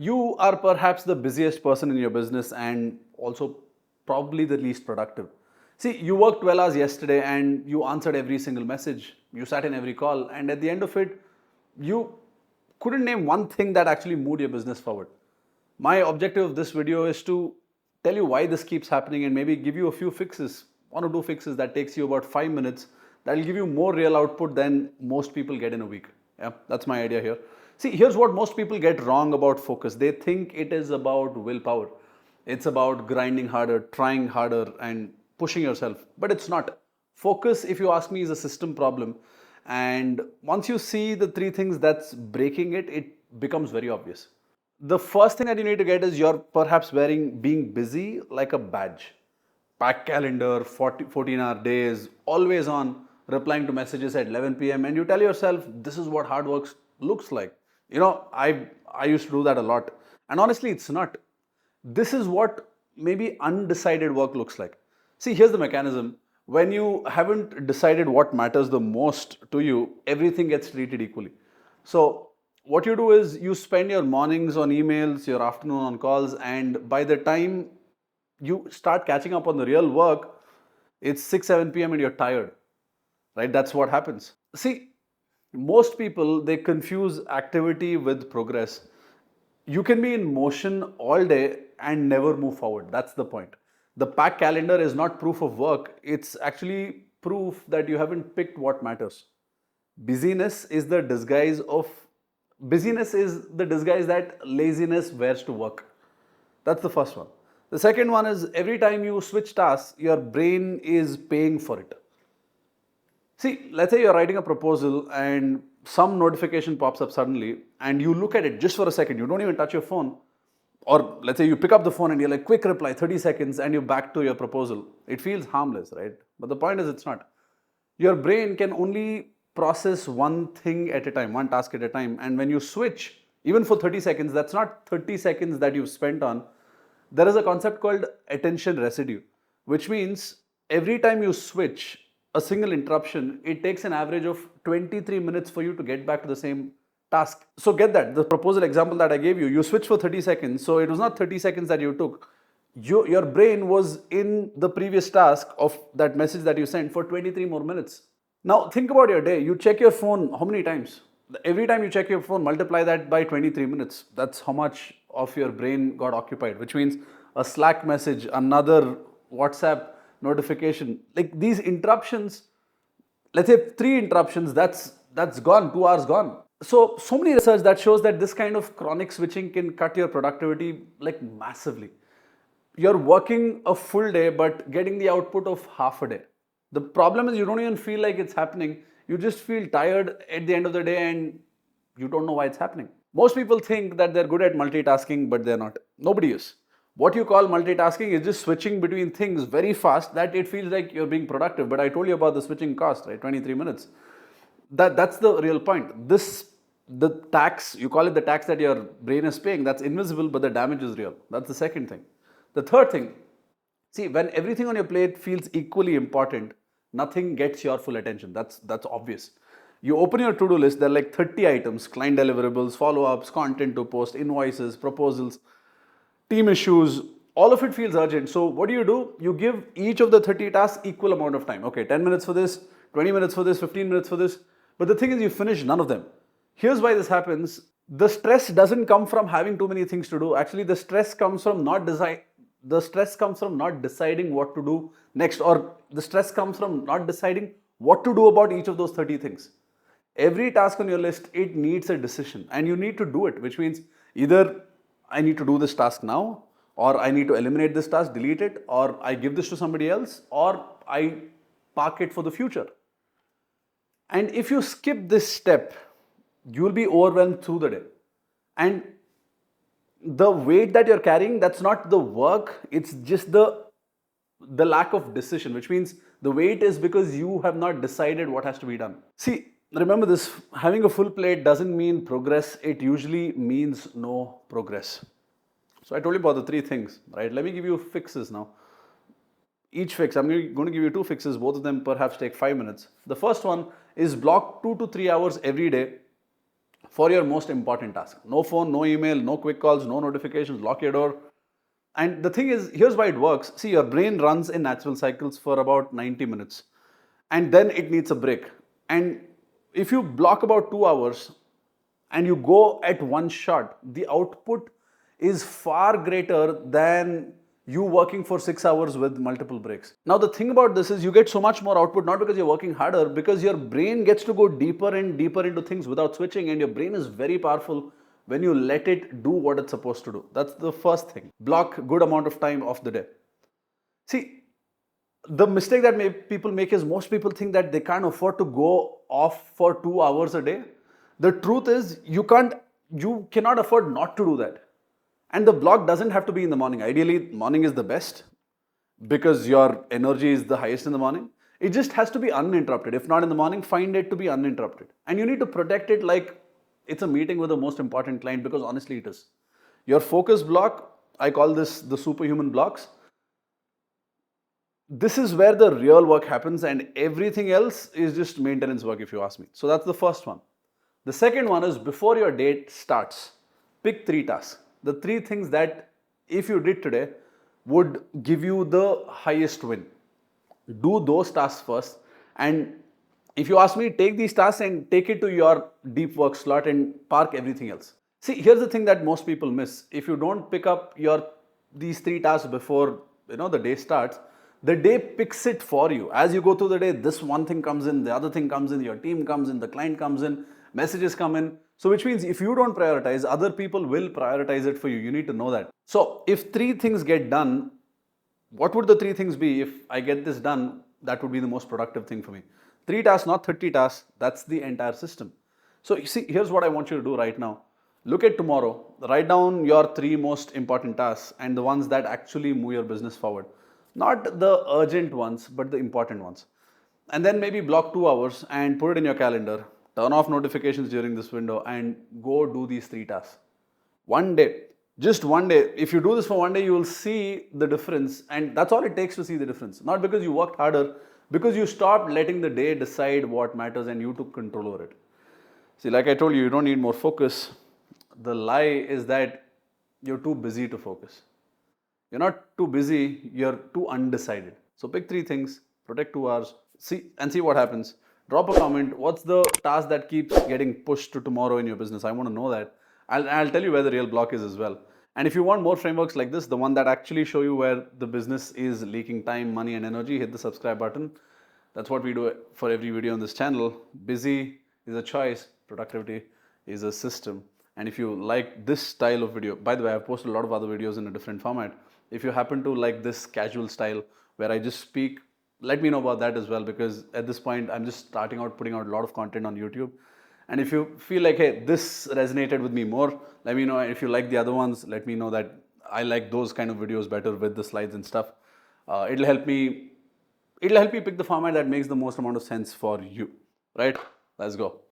You are perhaps the busiest person in your business and also probably the least productive. See, you worked 12 hours yesterday and you answered every single message, you sat in every call, and at the end of it, you couldn't name one thing that actually moved your business forward. My objective of this video is to tell you why this keeps happening and maybe give you a few fixes, one or two fixes that takes you about 5 minutes that will give you more real output than most people get in a week. Yeah, that's my idea here. See, here's what most people get wrong about focus. They think it is about willpower. It's about grinding harder, trying harder, and pushing yourself. But it's not. Focus, if you ask me, is a system problem. And once you see the three things that's breaking it, it becomes very obvious. The first thing that you need to get is you're perhaps wearing being busy like a badge. Packed calendar, 14-hour days, always on, replying to messages at 11 p.m. And you tell yourself, this is what hard work looks like. I used to do that a lot. And honestly, it's not. This is what maybe undecided work looks like. See, here's the mechanism. When you haven't decided what matters the most to you, everything gets treated equally. So what you do is you spend your mornings on emails, your afternoon on calls, and by the time you start catching up on the real work, it's 6, 7 p.m. and you're tired, right? That's what happens. See, most people, they confuse activity with progress. You can be in motion all day and never move forward. That's the point. The packed calendar is not proof of work. It's actually proof that you haven't picked what matters. Busyness is the disguise of Busyness is the disguise that laziness wears to work. That's the first one. The second one is every time you switch tasks, your brain is paying for it. See, let's say you're writing a proposal and some notification pops up suddenly and you look at it just for a second, you don't even touch your phone. Or let's say you pick up the phone and you're like, quick reply, 30 seconds, and you're back to your proposal. It feels harmless, right? But the point is, it's not. Your brain can only process one thing at a time, one task at a time. And when you switch, even for 30 seconds, that's not 30 seconds that you've spent on. There is a concept called attention residue, which means every time you switch a single interruption, it takes an average of 23 minutes for you to get back to the same task. So get that, the proposal example that I gave you, you switched for 30 seconds. So it was not 30 seconds that you took. Your brain was in the previous task of that message that you sent for 23 more minutes. Now think about your day. You check your phone how many times? Every time you check your phone, multiply that by 23 minutes. That's how much of your brain got occupied, which means a Slack message, another WhatsApp notification. Like these interruptions, let's say 3 interruptions, that's gone, 2 hours gone. So many research that shows that this kind of chronic switching can cut your productivity like massively. You're working a full day but getting the output of half a day. The problem is you don't even feel like it's happening. You just feel tired at the end of the day and you don't know why it's happening. Most people think that they're good at multitasking, but they're not. Nobody is. What you call multitasking is just switching between things very fast that it feels like you're being productive. But I told you about the switching cost, right? 23 minutes. That's the real point. The tax, you call it the tax that your brain is paying, that's invisible, but the damage is real. That's the second thing. The third thing, see, when everything on your plate feels equally important, nothing gets your full attention. That's obvious. You open your to-do list, there are like 30 items, client deliverables, follow-ups, content to post, invoices, proposals, team issues, all of it feels urgent. So what do? You give each of the 30 tasks equal amount of time. Okay, 10 minutes for this, 20 minutes for this, 15 minutes for this. But the thing is, you finish none of them. Here's why this happens. The stress doesn't come from having too many things to do. Actually, the stress comes from not deciding what to do next, or the stress comes from not deciding what to do about each of those 30 things. Every task on your list, it needs a decision and you need to do it, which means either I need to do this task now, or I need to eliminate this task, delete it, or I give this to somebody else, or I park it for the future. And if you skip this step, you will be overwhelmed through the day. And the weight that you're carrying, that's not the work, it's just the lack of decision, which means the weight is because you have not decided what has to be done. See, remember this, having a full plate doesn't mean progress, it usually means no progress. So I told you about the 3 things, right? Let me give you fixes now. Each fix, I'm going to give you 2 fixes, both of them perhaps take 5 minutes. The first one is block 2 to 3 hours every day for your most important task. No phone, no email, no quick calls, no notifications, lock your door. And the thing is, here's why it works. See, your brain runs in natural cycles for about 90 minutes and then it needs a break. And if you block about 2 hours and you go at one shot, the output is far greater than you working for 6 hours with multiple breaks. Now, the thing about this is you get so much more output not because you're working harder, because your brain gets to go deeper and deeper into things without switching, and your brain is very powerful when you let it do what it's supposed to do. That's the first thing. Block good amount of time of the day. See, the mistake that people make is most people think that they can't afford to go off for 2 hours a day. The truth is you cannot afford not to do that. And the block doesn't have to be in the morning. Ideally, morning is the best because your energy is the highest in the morning. It just has to be uninterrupted. If not in the morning, find it to be uninterrupted. And you need to protect it like it's a meeting with the most important client, because honestly it is. Your focus block, I call this the superhuman blocks. This is where the real work happens and everything else is just maintenance work if you ask me. So that's the first one. The second one is before your day starts, pick 3 tasks. The 3 things that if you did today would give you the highest win. Do those tasks first, and if you ask me, take these tasks and take it to your deep work slot and park everything else. See, here's the thing that most people miss. If you don't pick up these 3 tasks before the day starts, the day picks it for you. As you go through the day, this one thing comes in, the other thing comes in, your team comes in, the client comes in, messages come in. So which means if you don't prioritize, other people will prioritize it for you. You need to know that. So if 3 things get done, what would the 3 things be? If I get this done, that would be the most productive thing for me. 3 tasks, not 30 tasks. That's the entire system. So you see, here's what I want you to do right now. Look at tomorrow. Write down your 3 most important tasks and the ones that actually move your business forward. Not the urgent ones, but the important ones. And then maybe block 2 hours and put it in your calendar. Turn off notifications during this window and go do these 3 tasks. One day, just one day. If you do this for one day, you will see the difference, and that's all it takes to see the difference. Not because you worked harder, because you stopped letting the day decide what matters and you took control over it. See, like I told you, you don't need more focus. The lie is that you're too busy to focus. You're not too busy, you're too undecided. So pick 3 things, protect 2 hours, see what happens. Drop a comment. What's the task that keeps getting pushed to tomorrow in your business? I want to know that. I'll tell you where the real block is as well. And if you want more frameworks like this, the one that actually show you where the business is leaking time, money and energy, hit the subscribe button. That's what we do for every video on this channel. Busy is a choice, productivity is a system. And if you like this style of video, by the way, I've posted a lot of other videos in a different format. If you happen to like this casual style where I just speak, let me know about that as well, because at this point I'm just starting out putting out a lot of content on YouTube. And if you feel like, hey, this resonated with me more, let me know. If you like the other ones, let me know that I like those kind of videos better with the slides and stuff. It'll help me pick the format that makes the most amount of sense for you, right? Let's go.